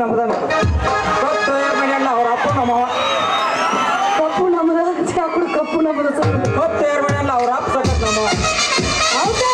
ನಮ್ದ ಕಪ್ಪು ಮನೆಯಲ್ಲ ಅವ್ರ ಅಪ್ಪ ನಮ್ಮವ ಕಪ್ಪು ನಮ್ಮದ ಚಾಕುಡು ಕಪ್ಪು ನಮ್ಮದ ಕಪ್ಪು ಮನೆಯಲ್ಲ ಅವ್ರ ಅಪ್ಪ ಸಕತ್ ನಮ್ಮವ ಹೌದಾ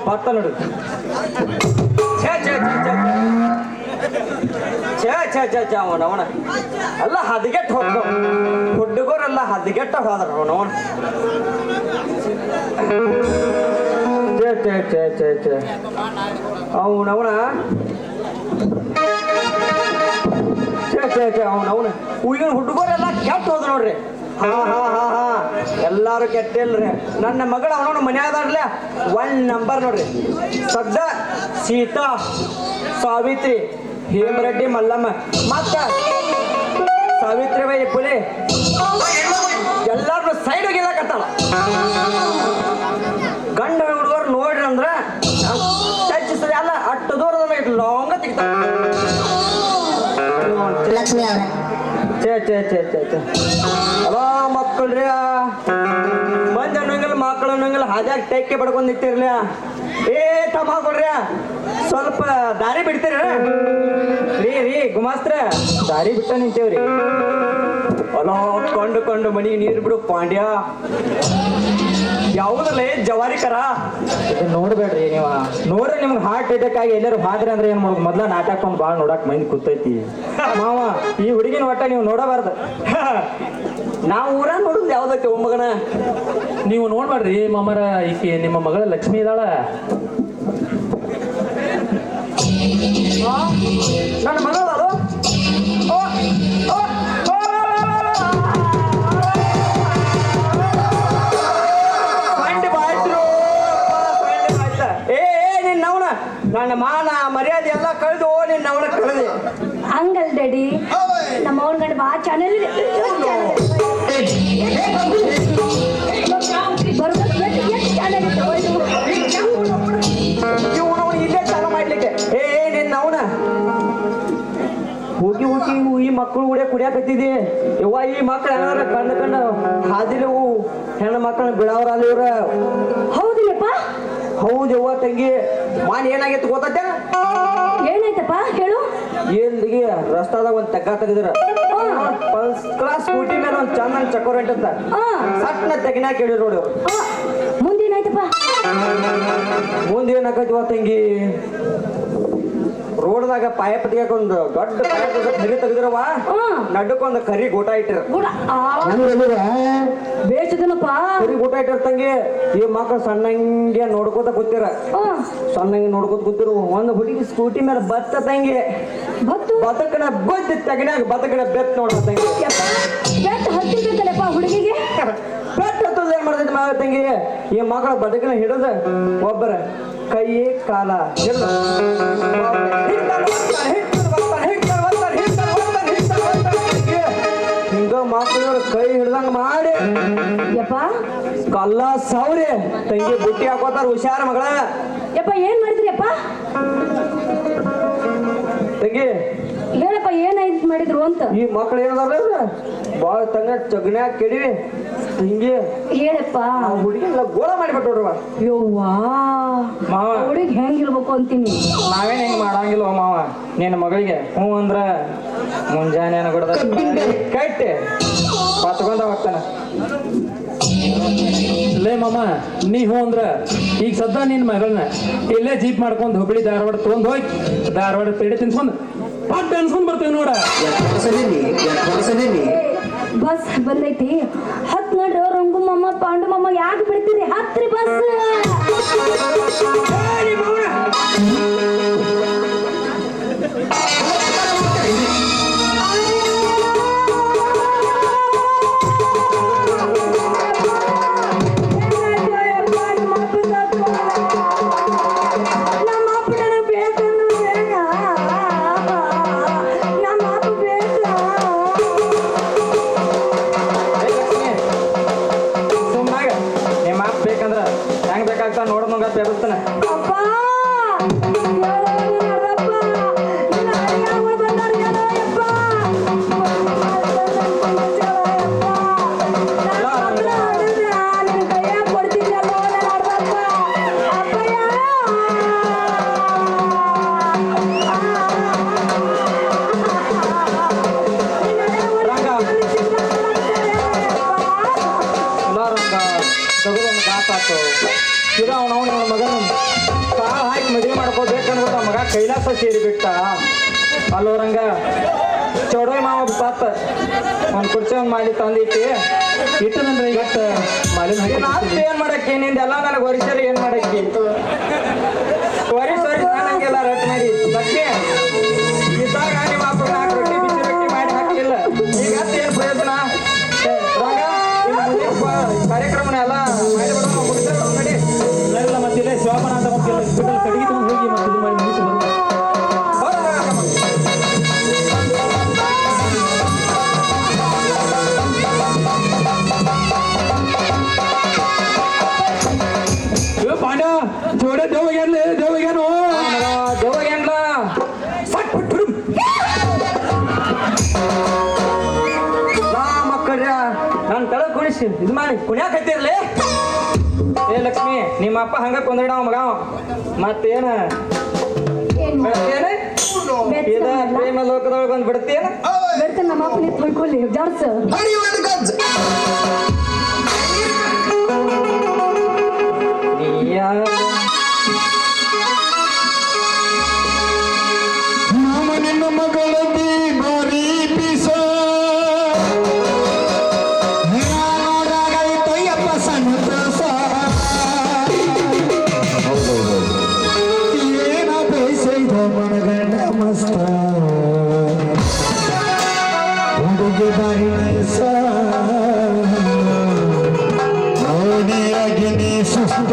ಭತ್ತ ನೋಡು ಅವನ ಎಲ್ಲ ಹದಗೆಟ್ಟು ಹೋದ ಹುಡುಗರೆಲ್ಲ ಹದಗೆಟ್ಟ ಹೋದ್ರ ಅವನವನ ಅವನವನ ಅವನವನ ಈಗಿನ ಹುಡುಗರೆಲ್ಲ ಕೆಟ್ಟ ಹೋದ ನೋಡ್ರಿ ಹಾ ಎಲ್ಲಾರು ಕೆಟ್ಟಿಲ್ರಿ ನನ್ನ ಮಗಳು ಅವನವನ ಮನ್ಯಾಗದಾರ್ಲ 1 ನಂಬರ್ ನೋಡ್ರಿ ಸದ್ದ ಸೀತಾ ಸಾವಿತ್ರಿ ಹೇಮರೆಡ್ಡಿ ಮಲ್ಲಮ್ಮ ಮತ್ತ ಸಾವಿತ್ರಿಬಾಯಿ ಪುಲೆ ಎಲ್ಲಾರು ಸೈಡ್ ಹೋಗಿಲ್ಲಕತ್ತಾಳ ಗಂಡ ಹುಡುಗರು ನೋಡ್ರಿ ಅಂದ್ರ ಟಚಿಸ್ತದೆ ಅಲ್ಲ ಅಷ್ಟು ದೂರದ ಲಾಂಗ ತೆಗಿತಾಳ ಲಕ್ಷ್ಮಿ ಅವ್ರ ಅಲೋ ಮಕ್ಕಳ್ರಿ ಮಂದಿ ಅನ್ನೋಂಗಿಲ್ಲ ಮಕ್ಕಳು ಅನ್ನೋಂಗಿಲ್ಲ ಹಾಜಾಗ ಟೆಕ್ಕೆ ಬಡ್ಕೊಂಡ್ ನಿಂತಿರ್ಲಿ ತಮ್ಮ ಹಾಕೊಡ್ರಿ ಸ್ವಲ್ಪ ದಾರಿ ಬಿಡ್ತೀರ ರೀ ಗುಮಾಸ್ತ್ರ ದಾರಿ ಬಿಟ್ಟ ನಿಂತೇವ್ರಿ ಅಲೋ ಕೊಂಡು ಮನಿಗೆ ನೀರು ಬಿಡು ಪಾಂಡ್ಯ ಯಾವುದಲ್ಲೇ ಜವಾರಿ ಕರ ಇದು ನೋಡ್ಬೇಡ್ರಿ ನೀವ ನೋಡ್ರಿ ನಿಮ್ಗೆ ಹಾರ್ಟ್ ಅಟ್ಯಾಕ್ ಆಗಿ ಎಲ್ಲರೂ ಹಾದ್ರಿ ಅಂದ್ರೆ ಏನ್ ಮಾಡೋದು ಮೊದ್ಲ ನಾಟಕ ಒಂದು ಭಾಳ ನೋಡಕ್ ಮೈಂದ್ ಕೂತೈತಿ ಮಾವ ಈ ಹುಡುಗಿನ ಒಟ್ಟ ನೀವು ನೋಡಬಾರ್ದು ನಾವು ಊರ ನೋಡುದು ಯಾವ್ದಕ್ಕೆ ಒಮ್ಮಗನ ನೀವು ನೋಡ್ಬೇಡ್ರಿ ಮಾಮರ ಈಕೆ ನಿಮ್ಮ ಮಗಳ ಲಕ್ಷ್ಮಿ ಇದಾಳ ನನ್ನ ಮಗಳ ಅದು ನನ್ನ ಮಾನ ಮರ್ಯಾದೆ ಎಲ್ಲ ಕಳೆದು ನಿನ್ನ ಅವನ ಕಳೆದೆ ಹಂಗಲ್ ಡ್ಯಾಡಿ ನಮ್ಮ ಅವ್ನ ಗಂಡ ಬಾ ಚಾನೆಲ್ ಇಲ್ಲೇ ಚಾಲ ಮಾಡ್ಲಿಕ್ಕೆ ನಿನ್ನ ಅವನ ಹೋಗಿ ಈ ಮಕ್ಕಳು ಕೂಡ ಕುಡಿಯಾಕತ್ತಿದಿ ಯವ್ವ ಈ ಮಕ್ಳು ಏನಾರ ಕಂಡು ಹಾದಿಲು ಹೆಣ್ಣು ಮಕ್ಕಳನ್ನ ಬಿಡವ್ರಲ್ಲ ಇವ್ರ ಹೌದಿಲ್ಲಪ್ಪ ಹೌದವ್ವ ತಂಗಿ ಮಾನ್ ಏನಾಗಿತ್ತು ಗೊತ್ತೈತೆ ಏನಾಯ್ತಪ್ಪ ಹೇಳು ಏನ್ಗೆ ರಸ್ತಾದಾಗ ಒಂದ್ ತೆಗ್ಗ ತೆಗೆದ್ರ ಫಸ್ಟ್ ಕ್ಲಾಸ್ ಸ್ಕೂಟಿ ಮೇಲೆ ಒಂದ್ ಚಂದ ಚಕ್ಕೋರ್ ಇಟ್ಟಂತ ಸಟ್ನ ತೆಗಿನಾಕ ಹೇಳಿ ನೋಡಿ ಮುಂದೇನಾಯ್ತಪ್ಪ ಮುಂದೇನಾಕೈತಿವ ತಂಗಿ ರೋಡ್ದಾಗ ಪಾಯಪ್ ತೆಗಿಯಾಕೊಂದು ದೊಡ್ಡ ಪಾಯಪ್ ಕರಿ ತೆಗೆದಿರವ ನಡ್ಕೊಂದು ಕರಿ ಗೋಟ ಇಟ್ಟಿರ ಬೇಸದನಪ್ಪ ಕರಿ ಗೋಟ ಇಟ್ಟಿರ ತಂಗಿ ಈ ಮಕ್ಕಳು ಸಣ್ಣಂಗೆ ನೋಡ್ಕೋತ ಕೂತಿರ ಸಣ್ಣಂಗೆ ನೋಡ್ಕೋತ ಕೂತಿರು ಒಂದು ಹುಡುಗಿ ಸ್ಕೂಟಿ ಮೇಲೆ ಬತ್ತ ತಂಗಿ ಬತಕನ ಗೊತ್ತ ತೆಗಿನಾಗ ಬತಕನ ಬೆತ್ ನೋಡ ತಂಗಿ ಬೆಟ್ ಹತ್ತಿರ್ಬೇಕಲ್ಲಪ್ಪ ಹುಡುಗಿಗೆ ಬೆಟ್ ಹತ್ತದ ಏನ್ ಮಾಡ್ತೈತಿ ಮಾವ ತಂಗಿ ಈ ಮಕ್ಕಳ ಬದುಕನ ಹಿಡಿದ ಒಬ್ಬರ ಕೈ ಕಾಲ ಹಿಡ್ದ ಹಿಂಗ ಮಕ್ಕಳ ಕೈ ಹಿಡ್ದಂಗ ಮಾಡಿ ಯಪ್ಪ ಕಲ್ಲ ಸಾವ್ರಿ ತಂಗಿ ಬುಟ್ಟಿ ಹಾಕೋತಾರ ಹುಷಾರ ಮಗಳ ಯಪ್ಪ ಏನ್ ಮಾಡಿದ್ರಿ ಯಪ್ಪ ತಂಗಿ ಹೇಳಪ್ಪ ಏನಾಯ್ತು ಮಾಡಿದ್ರು ಅಂತ ಈ ಮಕ್ಳು ಏನದಾರ ಬಾಳ ತಂಗ ಚಗ್ನ್ಯಾಗ ಕೆಡಿವಿ ಹಿಂಗೆ ಹೇಳಪ್ಪ ಹುಡುಗಿಲ್ಲ ಗೋಳ ಮಾಡಿಬಿಟ್ಟೋಡ್ರವ ಯವ್ವಾ ಮಾವ ಹುಡುಗಿ ಹೆಂಗಿರ್ಬೇಕು ಅಂತೀನಿ ನಾವೇನ್ ಹೆಂಗ್ ಮಾಡಂಗಿಲ್ವ ಮಾವ ನಿನ್ನ ಮಗಳಿಗೆ ಹ್ಞೂ ಅಂದ್ರ ಮುಂಜಾನೆ ಕೊಡದ ಕಟ್ಟೆ ಪತ್ಕೊಂಡ ಹೋಗ್ತಾನ ಲೇ ಮಾಮ ನೀ ಹ್ಞೂ ಅಂದ್ರ ಈಗ ಸದ್ದ ನಿನ್ನ ಮಗಳನ್ನ ಇಲ್ಲೇ ಜೀಪ್ ಮಾಡ್ಕೊಂಡು ಹುಬ್ಳಿ ಧಾರವಾಡ ತೊಗೊಂಡ್ ಹೋಗಿ ಧಾರವಾಡ ಪೇಡೆ ತಿನ್ಸ್ಕೊಂಡು ಪಟ್ ಅನ್ಸ್ಕೊಂಡ್ ಬರ್ತೀವಿ ನೋಡ ಬಸ್ ಬಂದೈತಿ ಹತ್ ನೋಡ್ರಿ ರಂಗು ಮಾಮ ಪಾಂಡು ಮಾಮ ಯಾಕೆ ಬಿಡ್ತೀರಿ ಹತ್ರಿ ಬಸ್ ಕೈಲಾಸ ಸೇರಿಬಿಟ್ಟ ಅಲ್ಲೋರಂಗ ಚೌಡೋಯ್ ಮಾವ ಪಾತ ಒಂದು ಕುರ್ಚಿ ಒಂದು ಮಾಡಿ ತಂದಿಟ್ಟಿ ಇಟ್ಟನಂದ್ರೆ ಇವತ್ತು ಮಾಲಿನ ಹಾಕಿ ಏನ್ ಮಾಡಕ್ಕೆ ನಿಂದೆಲ್ಲ ನನಗೆ ಒರಿಸಲಿ ಏನ್ ಮಾಡಕ್ಕೆ ಒರಿಸ್ ನನಗೆಲ್ಲ ರಟ್ ಮಾಡಿ ಲಕ್ಷ್ಮಿ ಇದ್ದಾಗ ನಿಮ್ಮ ಅಪ್ಪ 4 ರೊಟ್ಟಿ ಬಿಸಿ ರೊಟ್ಟಿ ಮಾಡಿ ಹಾಕಲಿಲ್ಲ ಈಗ ಏನ್ ಪ್ರಯೋಜನ ರಂಗ ಇನ್ನು ಮುಂದಿನ ಕಾರ್ಯಕ್ರಮನ ಎಲ್ಲ ಮಾಡಿಬಿಡೋಣ ನಡಿ ಎಲ್ಲ ಮತ್ತೆ ಶೋಭನ ಅಂತ ಹಾಸ್ಪಿಟಲ್ ಕಡೆಗೆ ತಗೊಂಡು ಹೋಗಿ ಮತ್ತೆ ಇದು ಮಾಡಿ ಮುಗಿಸಿ ಬರೋಣ. ಪಾಂಡ್ಯ ಜೋಡೆ ದೇವಗೇನು ದೇವಗೇನ್ಲ ಮಕ್ಕಳ್ರ ನಾನು ತಳ ಕುಣಿಸಿ ಇದು ಮಾಡಿ ಕುಣ್ಯಾಕತ್ತಿರ್ಲಿ ಏ ಲಕ್ಷ್ಮಿ ನಿಮ್ಮ ಅಪ್ಪ ಹಂಗ ಕೊಂದ್ರಡ ಮಗ ಮತ್ತೇನ ಇದ ಪ್ರೇಮ ಲೋಕದೊಳಗೆ ಬಂದು ಬಿಡ್ತೇನ ಬಿಡ್ತಾನೆ ನಮ್ಮ ಅಪ್ಪನ ತೊಳ್ಕೊಳ್ಳಿ ಜಾಡ್ಸ ನಿನ್ನ ಮಗಳದಿ ಗೋರಿ ಪಿಸ ನೋಡಾಗೈತಯ್ಯಪ್ಪ ಸಣ್ಣ ದೋಸ ಏನ ಬೇಸೈದ ಮನಗಂಡ ಮಸ್ತ ಹುಡುಗಿ ಬಾರಿ ನೈಸ ನೋಡಿಯಾಗಿ ನೀ ಸುಸ್ತ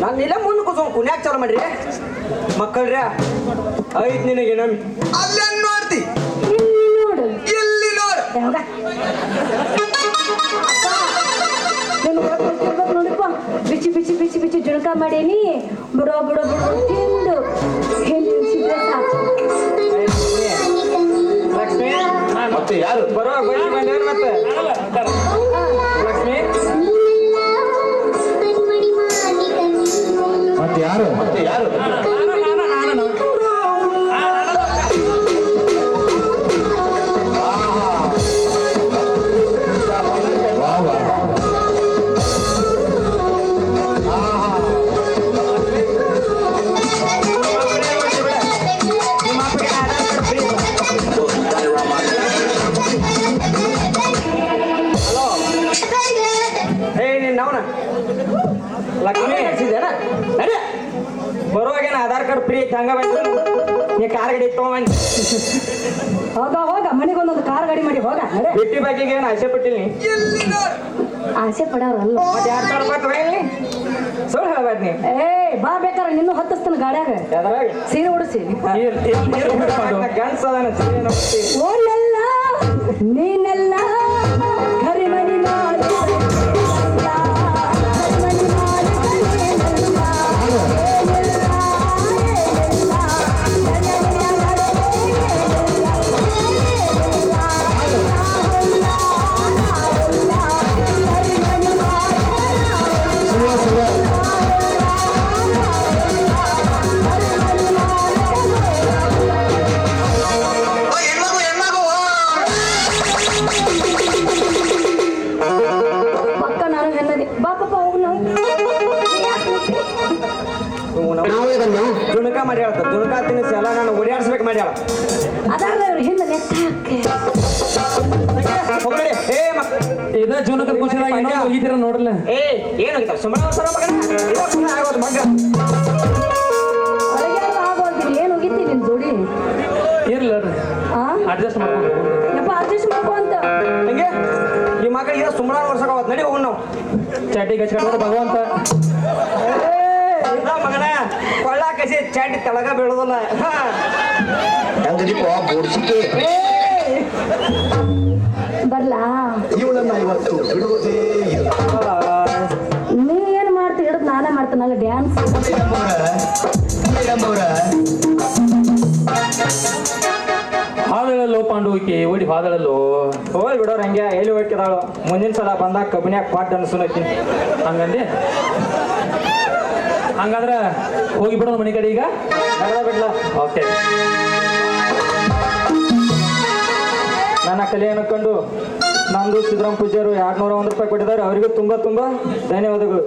ನಾನು ಇಲ್ಲ ಮುಂದೆ ಕೂತ್ಕೊಂಡು ಕುಣ್ಯಾಕ ಚಾಲು ಮಾಡ್ರಿ ಮಕ್ಕಳ್ರ ಐತ್ ನಿನಗೆ ನಮ್ ಅಲ್ಲೇ ನೋಡ್ತಿ ಇಲ್ಲಿ ನೋಡು ಇಲ್ಲಿ ನೋಡು ಯಾವಾಗ? ಅಪ್ಪ, ನೋಡಪ್ಪ ಬಿಚ್ಚಿ ಬಿಚ್ಚಿ ಬಿಚ್ಚಿ ಬಿಚ್ಚಿ ಜುಣಕ ಮಾಡೀನಿ ಬಿಡೋ ಬಿಡೋ ಬಿಡೋ ತಿಂದು ಸಿದ್ರೆ ಸಾಕು. ಲಕ್ಷ್ಮಿ ಮತ್ತೆ ಯಾರು ಬರೋ ಬೈಲಿ ಬಂದೇನ್ ಮತ್ತೆ ಲಕ್ಷ್ಮಿ ಮತ್ತೆ ಯಾರು ಮತ್ತೆ ಯಾರು ಹೇ ನೀನ್ ನಾವ್ನ ಲಕ್ಷ್ಮಿ ಹಚ್ಚಿದೇನ ನಡಿ ಬರುವಾಗೇನ ಆಧಾರ್ ಕಾರ್ಡ್ ಫ್ರೀ ಐತಿ ಹಂಗ ಬಂದು ನೀ ಕಾರ್ ಗಾಡಿ ತಗೊಂಡ್ ಹೋಗ ಹೋಗ ಮನೆಗೊಂದೊಂದು ಕಾರ್ ಗಾಡಿ ಮಾಡಿ ಹೋಗ ನಡೆ. ಬಿಟ್ಟಿ ಬಗ್ಗೆಗೆ ಏನು ಆಸೆ ಪಟ್ಟಿನಿ ಆಸೆ ಪಡೋರಲ್ಲ. ಮತ್ತೆ 2,000 ರೂಪಾಯಿ ತಗೊಂಡಿ ಸುಳ್ಳು ಹೇಳ್ಬೇಡ ನೀ ಏ ಬಾ ಬೇಕಾರ ನಿನ್ನೂ ಹತ್ತಿಸ್ತಾನ ಗಾಡ್ಯಾಗ ಯಾವ್ದ್ರಾಗ ಸೀರೆ ಉಡಿಸಿ. ಗಂಡ್ಸ ಅದಾನ ಸೀರೆ ನೋಡ್ತಿ ಓನೆಲ್ಲ ನೀನೆಲ್ಲ ಕರಿಮಣಿ ಮಾಡಿ ಪಕ್ಕ ನಾನು ಹೆನ್ನದಿ ಬಾ ಪಾಪ ಹೋಗು ನಾವು. ಜುಣಕ ಮಾಡಿ ಹೇಳ್ತ ಜುಣಕ ತಿನ್ನಿಸಿ ಎಲ್ಲ ನಾನು ಓಡಾಡಿಸ್ಬೇಕು ಮಾಡಿ ಹೇಳ ಅದಾರ ಹಿಂದೆ ನೆಟ್ಟ ಹೋಗ್ಬೇಡಿ ಏ ಇದ ಜೀವನಕ್ಕೆ ಖುಷಿಯಾಗಿ ಇನ್ನೊಂದು ಹೋಗಿದ್ದೀರ ನೋಡಲ್ಲ. ಏ ಏನು ಹೋಗಿತ್ತ ಸುಮ್ಮನೆ ಸರ ಮಗನ ಆಗೋದು ಮಗ ಅಳಗ್ಯಾರ ಆಗೋದಿಲ್ಲ ಏನು ಹೋಗಿತ್ತಿ ನಿನ್ ಜೋಡಿ ಇರ್ಲ ಆ ಅಡ್ಜಸ್ಟ್ ಮಾಡ್ಕೊಂಡು ಹೋಗೋಣ. ಯಪ್ಪ ಅಡ್ಜಸ್ಟ್ ಮಾಡ್ಕೊ ಅಂತ. ಹಂಗೆ ಈ ಮಕ್ಕಳಿಗೆ ಸುಮ್ಮನೆ ವರ್ಷಕ್ಕೆ ನಡಿ ಹೋಗೋಣ ನಾವು ಚಾಟಿಗೆ ಹಚ್ಕೊಂಡ್ರೆ ಭಗವಂತ ಇಲ್ಲ ಮಗನ ಕೊಳ್ಳ ಕಸಿ ಚಾಟಿ ತೆಳಗ ಬೀಳೋದಿಲ್ಲ ಹೆಂಗದಿಪ್ಪ ಬೋಡ್ಸಿಕೆ ಬರ್ಲಾ ಇವಳನ್ನ ಇವತ್ತು ಬಿಡುವುದೇ ಇಲ್ಲ ನೀ ಏನ್ ಮಾಡ್ತಿ ಹಿಡಿದು ನಾನೇ ಮಾಡ್ತಾನಲ್ಲ ಡ್ಯಾನ್ಸ್. ಹಾದಳಲ್ಲೋ ಪಾಂಡುವಿಕೆ ಓಡಿ ಹಾದಳಲ್ಲೋ ಹೋಗಿ ಬಿಡೋರು ಹಂಗೆ ಎಲ್ಲಿ ಹೋಗಿದಾಳು ಮುಂದಿನ ಸಲ ಬಂದಾಗ ಕಬ್ಬಿನ್ಯಾಗ ಪಾಟ್ ಅನ್ಸುನತ್ತೀನಿ ಹಂಗಂದೆ. ಹಂಗಾದ್ರ ಹೋಗಿ ಬಿಡೋಣ ಮನೆ ಕಡೆ ಈಗ. ಬಿಡ್ಲ ಓಕೆ ನನ್ನ ಕಲೆಯನ್ನು ಕಂಡು ನಂದು ಸಿದ್ದರಾಮ ಪೂಜಾರು 201 ರೂಪಾಯಿ ಕೊಟ್ಟಿದ್ದಾರೆ ಅವರಿಗೂ ತುಂಬ ಧನ್ಯವಾದಗಳು.